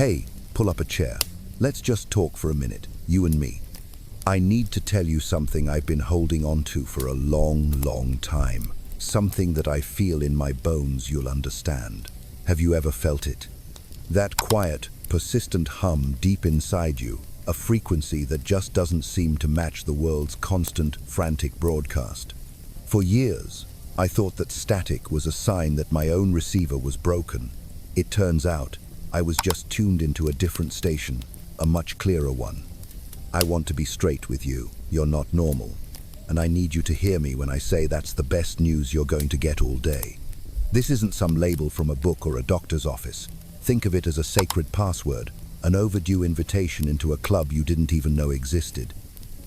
Hey, pull up a chair. Let's just talk for a minute, you and me. I need to tell you something I've been holding on to for a long time. Something that I feel in my bones you'll understand. Have you ever felt it? That quiet, persistent hum deep inside you, a frequency that just doesn't seem to match the world's constant, frantic broadcast. For years, I thought that static was a sign that my own receiver was broken. It turns out, I was just tuned into a different station, a much clearer one. I want to be straight with you. You're not normal. And I need you to hear me when I say that's the best news you're going to get all day. This isn't some label from a book or a doctor's office. Think of it as a sacred password, an overdue invitation into a club you didn't even know existed.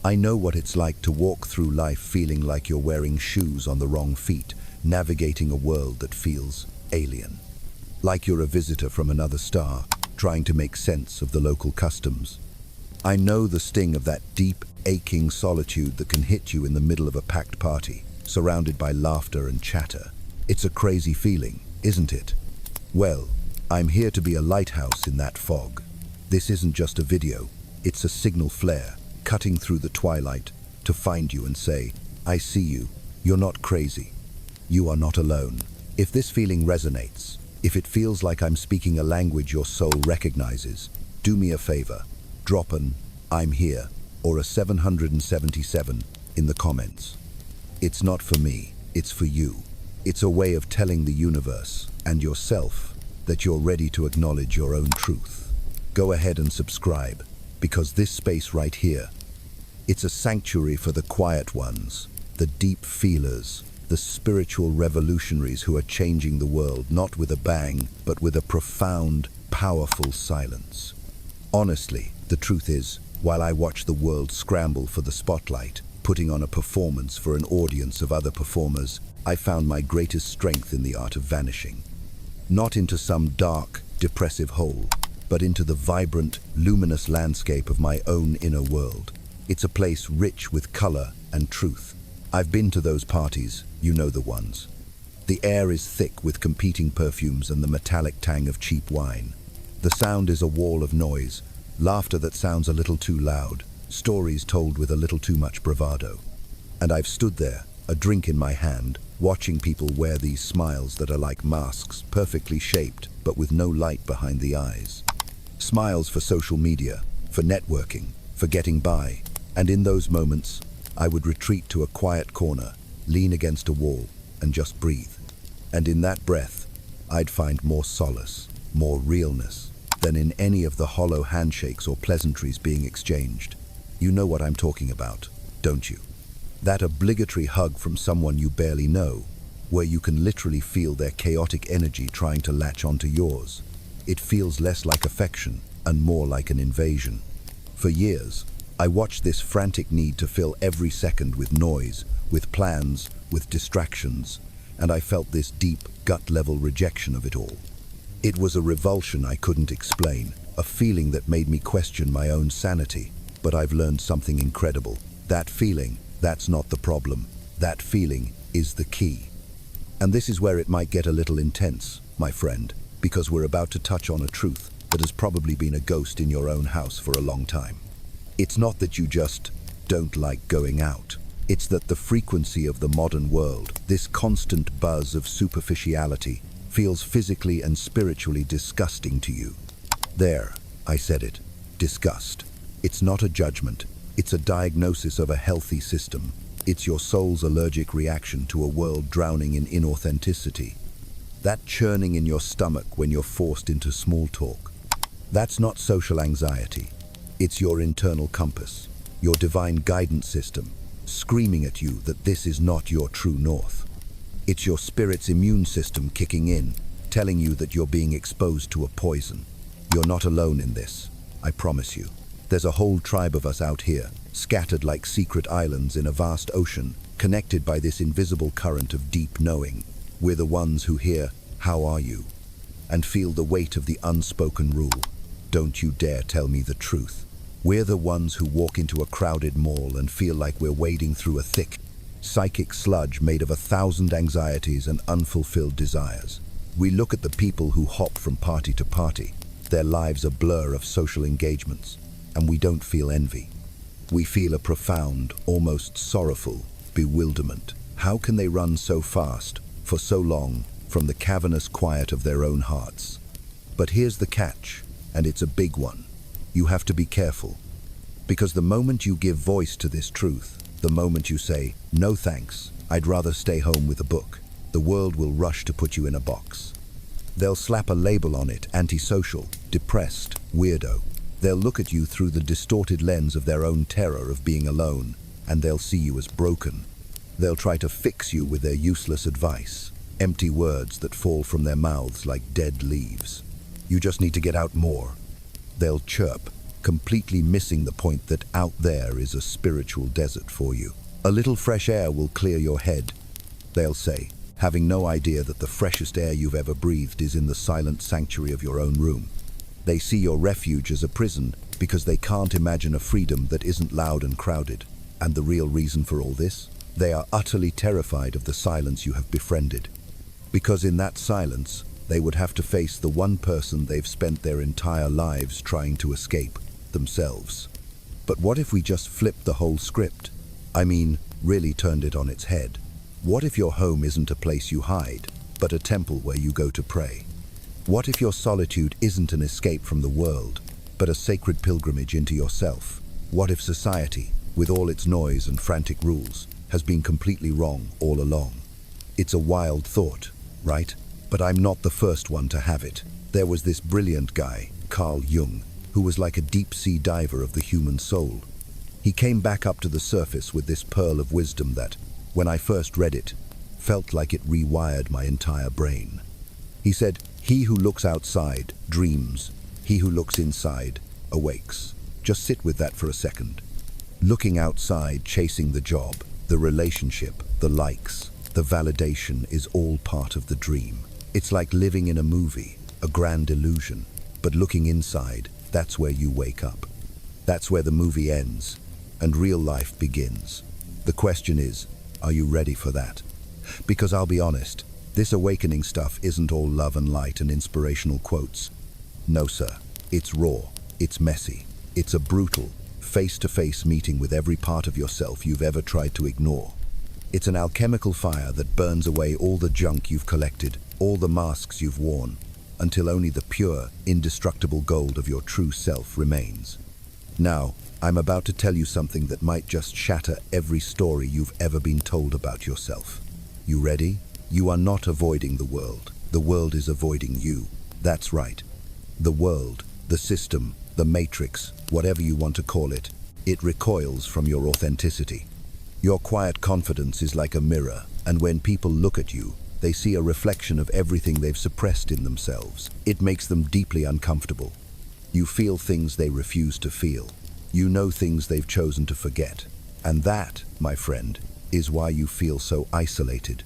I know what it's like to walk through life feeling like you're wearing shoes on the wrong feet, navigating a world that feels alien. Like you're a visitor from another star, trying to make sense of the local customs. I know the sting of that deep, aching solitude that can hit you in the middle of a packed party, surrounded by laughter and chatter. It's a crazy feeling, isn't it? Well, I'm here to be a lighthouse in that fog. This isn't just a video, it's a signal flare, cutting through the twilight to find you and say, I see you, you're not crazy. You are not alone. If this feeling resonates, if it feels like I'm speaking a language your soul recognizes, do me a favor, drop an I'm here or a 777 in the comments. It's not for me, it's for you. It's a way of telling the universe and yourself that you're ready to acknowledge your own truth. Go ahead and subscribe, because this space right here, it's a sanctuary for the quiet ones, the deep feelers, the spiritual revolutionaries who are changing the world not with a bang, but with a profound, powerful silence. Honestly, the truth is, while I watch the world scramble for the spotlight, putting on a performance for an audience of other performers, I found my greatest strength in the art of vanishing. Not into some dark, depressive hole, but into the vibrant, luminous landscape of my own inner world. It's a place rich with color and truth. I've been to those parties, you know the ones. The air is thick with competing perfumes and the metallic tang of cheap wine. The sound is a wall of noise, laughter that sounds a little too loud, stories told with a little too much bravado. And I've stood there, a drink in my hand, watching people wear these smiles that are like masks, perfectly shaped, but with no light behind the eyes. Smiles for social media, for networking, for getting by. And in those moments, I would retreat to a quiet corner, lean against a wall, and just breathe. And in that breath, I'd find more solace, more realness, than in any of the hollow handshakes or pleasantries being exchanged. You know what I'm talking about, don't you? That obligatory hug from someone you barely know, where you can literally feel their chaotic energy trying to latch onto yours. It feels less like affection and more like an invasion. For years, I watched this frantic need to fill every second with noise, with plans, with distractions, and I felt this deep, gut-level rejection of it all. It was a revulsion I couldn't explain, a feeling that made me question my own sanity. But I've learned something incredible. That feeling, that's not the problem. That feeling is the key. And this is where it might get a little intense, my friend, because we're about to touch on a truth that has probably been a ghost in your own house for a long time. It's not that you just don't like going out. It's that the frequency of the modern world, this constant buzz of superficiality, feels physically and spiritually disgusting to you. There, I said it, disgust. It's not a judgment, it's a diagnosis of a healthy system. It's your soul's allergic reaction to a world drowning in inauthenticity. That churning in your stomach when you're forced into small talk. That's not social anxiety. It's your internal compass, your divine guidance system, screaming at you that this is not your true north. It's your spirit's immune system kicking in, telling you that you're being exposed to a poison. You're not alone in this, I promise you. There's a whole tribe of us out here, scattered like secret islands in a vast ocean, connected by this invisible current of deep knowing. We're the ones who hear, "How are you?" and feel the weight of the unspoken rule. Don't you dare tell me the truth. We're the ones who walk into a crowded mall and feel like we're wading through a thick, psychic sludge made of 1,000 anxieties and unfulfilled desires. We look at the people who hop from party to party, Their lives a blur of social engagements, and we don't feel envy. We feel a profound, almost sorrowful bewilderment. How can they run so fast, for so long, from the cavernous quiet of their own hearts? But here's the catch, and it's a big one. You have to be careful. Because the moment you give voice to this truth, the moment you say, "No thanks, I'd rather stay home with a book," the world will rush to put you in a box. They'll slap a label on it: antisocial, depressed, weirdo. They'll look at you through the distorted lens of their own terror of being alone, and they'll see you as broken. They'll try to fix you with their useless advice, empty words that fall from their mouths like dead leaves. You just need to get out more. They'll chirp, completely missing the point that out there is a spiritual desert for you. A little fresh air will clear your head, they'll say, having no idea that the freshest air you've ever breathed is in the silent sanctuary of your own room. They see your refuge as a prison because they can't imagine a freedom that isn't loud and crowded. And the real reason for all this? They are utterly terrified of the silence you have befriended. Because in that silence, they would have to face the one person they've spent their entire lives trying to escape, themselves. But what if we just flipped the whole script? I mean, really turned it on its head. What if your home isn't a place you hide, but a temple where you go to pray? What if your solitude isn't an escape from the world, but a sacred pilgrimage into yourself? What if society, with all its noise and frantic rules, has been completely wrong all along? It's a wild thought, right? But I'm not the first one to have it. There was this brilliant guy, Jung, who was like a deep-sea diver of the human soul. He came back up to the surface with this pearl of wisdom that, when I first read it, felt like it rewired my entire brain. He said, "He who looks outside dreams. He who looks inside awakes." Just sit with that for a second. Looking outside, chasing the job, the relationship, the likes, the validation is all part of the dream. It's like living in a movie, a grand illusion. But looking inside, that's where you wake up. That's where the movie ends, and real life begins. The question is, are you ready for that? Because I'll be honest, this awakening stuff isn't all love and light and inspirational quotes. No, sir. It's raw. It's messy. It's a brutal, face-to-face meeting with every part of yourself you've ever tried to ignore. It's an alchemical fire that burns away all the junk you've collected, all the masks you've worn, until only the pure, indestructible gold of your true self remains. Now, I'm about to tell you something that might just shatter every story you've ever been told about yourself. You ready? You are not avoiding the world. The world is avoiding you. That's right. The world, the system, the matrix, whatever you want to call it, it recoils from your authenticity. Your quiet confidence is like a mirror, and when people look at you, they see a reflection of everything they've suppressed in themselves. It makes them deeply uncomfortable. You feel things they refuse to feel. You know things they've chosen to forget. And that, my friend, is why you feel so isolated.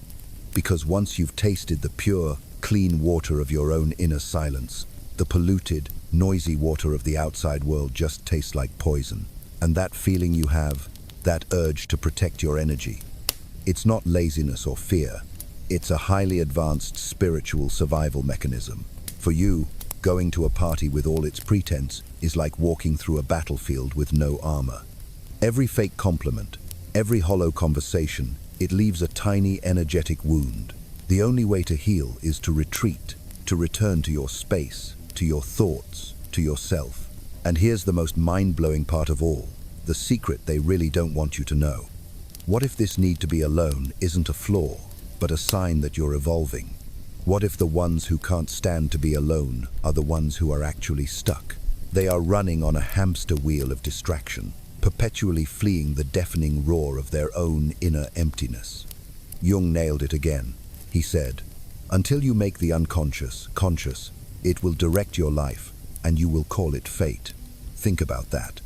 Because once you've tasted the pure, clean water of your own inner silence, the polluted, noisy water of the outside world just tastes like poison. And that feeling you have, that urge to protect your energy, it's not laziness or fear. It's a highly advanced spiritual survival mechanism. For you, going to a party with all its pretense is like walking through a battlefield with no armor. Every fake compliment, every hollow conversation, it leaves a tiny energetic wound. The only way to heal is to retreat, to return to your space, to your thoughts, to yourself. And here's the most mind-blowing part of all, the secret they really don't want you to know. What if this need to be alone isn't a flaw, but a sign that you're evolving? What if the ones who can't stand to be alone are the ones who are actually stuck? They are running on a hamster wheel of distraction, perpetually fleeing the deafening roar of their own inner emptiness. Jung nailed it again. He said, "Until you make the unconscious conscious, it will direct your life, and you will call it fate." Think about that.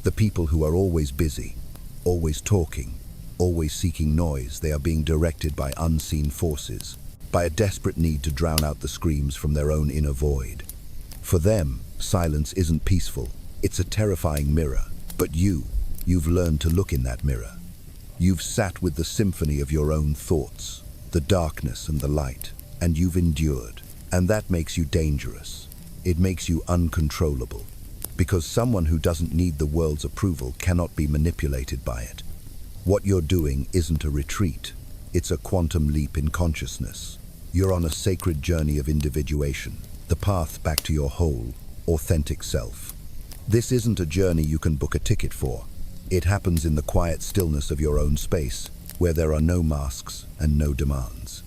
The people who are always busy, always talking, always seeking noise, they are being directed by unseen forces, by a desperate need to drown out the screams from their own inner void. For them, silence isn't peaceful, it's a terrifying mirror. But you've learned to look in that mirror. You've sat with the symphony of your own thoughts, the darkness and the light, and you've endured. And that makes you dangerous. It makes you uncontrollable. Because someone who doesn't need the world's approval cannot be manipulated by it. What you're doing isn't a retreat. It's a quantum leap in consciousness. You're on a sacred journey of individuation, the path back to your whole, authentic self. This isn't a journey you can book a ticket for. It happens in the quiet stillness of your own space, where there are no masks and no demands.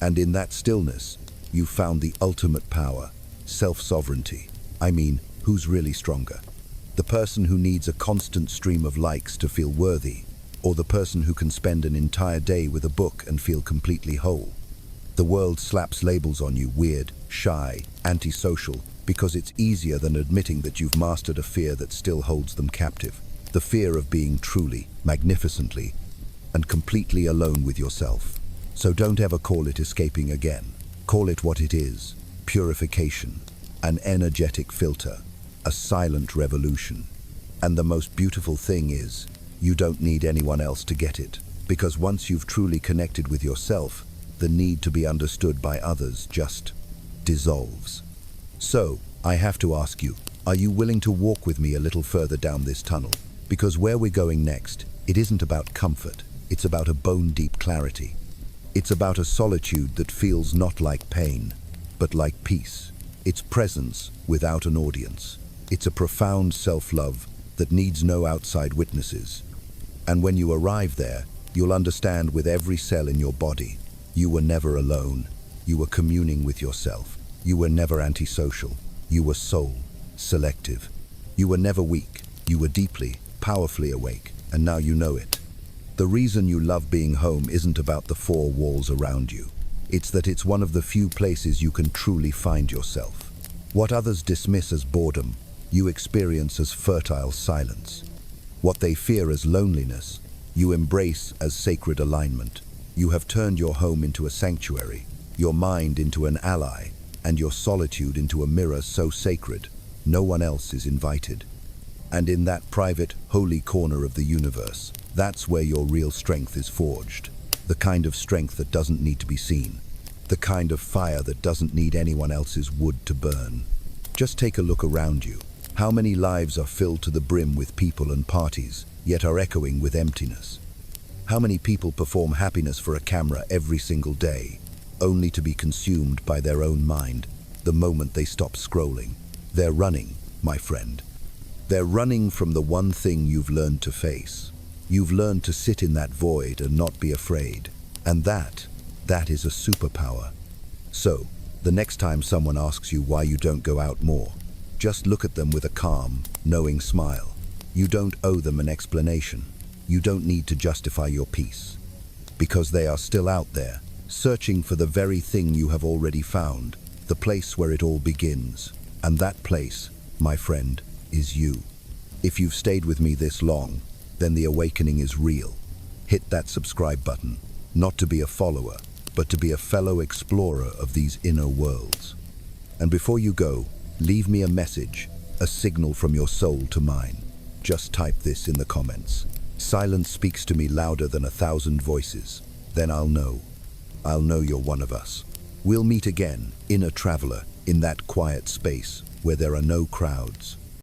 And in that stillness, you found the ultimate power, self-sovereignty. I mean, who's really stronger? The person who needs a constant stream of likes to feel worthy, or the person who can spend an entire day with a book and feel completely whole? The world slaps labels on you: weird, shy, antisocial, because it's easier than admitting that you've mastered a fear that still holds them captive. The fear of being truly, magnificently, and completely alone with yourself. So don't ever call it escaping again. Call it what it is: purification, an energetic filter, a silent revolution. And the most beautiful thing is, you don't need anyone else to get it, because once you've truly connected with yourself, the need to be understood by others just dissolves. So, I have to ask you, are you willing to walk with me a little further down this tunnel? Because where we're going next, it isn't about comfort, it's about a bone-deep clarity. It's about a solitude that feels not like pain, but like peace. It's presence without an audience. It's a profound self-love that needs no outside witnesses. And when you arrive there, you'll understand with every cell in your body, you were never alone. You were communing with yourself. You were never antisocial. You were soul, selective. You were never weak. You were deeply, powerfully awake, and now you know it. The reason you love being home isn't about the four walls around you. It's that it's one of the few places you can truly find yourself. What others dismiss as boredom, you experience as fertile silence. What they fear as loneliness, you embrace as sacred alignment. You have turned your home into a sanctuary, your mind into an ally, and your solitude into a mirror so sacred, no one else is invited. And in that private, holy corner of the universe, that's where your real strength is forged. The kind of strength that doesn't need to be seen. The kind of fire that doesn't need anyone else's wood to burn. Just take a look around you. How many lives are filled to the brim with people and parties, yet are echoing with emptiness? How many people perform happiness for a camera every single day, only to be consumed by their own mind the moment they stop scrolling? They're running, my friend. They're running from the one thing you've learned to face. You've learned to sit in that void and not be afraid. And that is a superpower. So, the next time someone asks you why you don't go out more, just look at them with a calm, knowing smile. You don't owe them an explanation. You don't need to justify your peace. Because they are still out there, searching for the very thing you have already found, the place where it all begins. And that place, my friend, is you. If you've stayed with me this long, then the awakening is real. Hit that subscribe button, not to be a follower, but to be a fellow explorer of these inner worlds. And before you go, leave me a message, a signal from your soul to mine. Just type this in the comments. Silence speaks to me louder than 1,000 voices. Then I'll know. I'll know you're one of us. We'll meet again, inner traveler, in that quiet space where there are no crowds,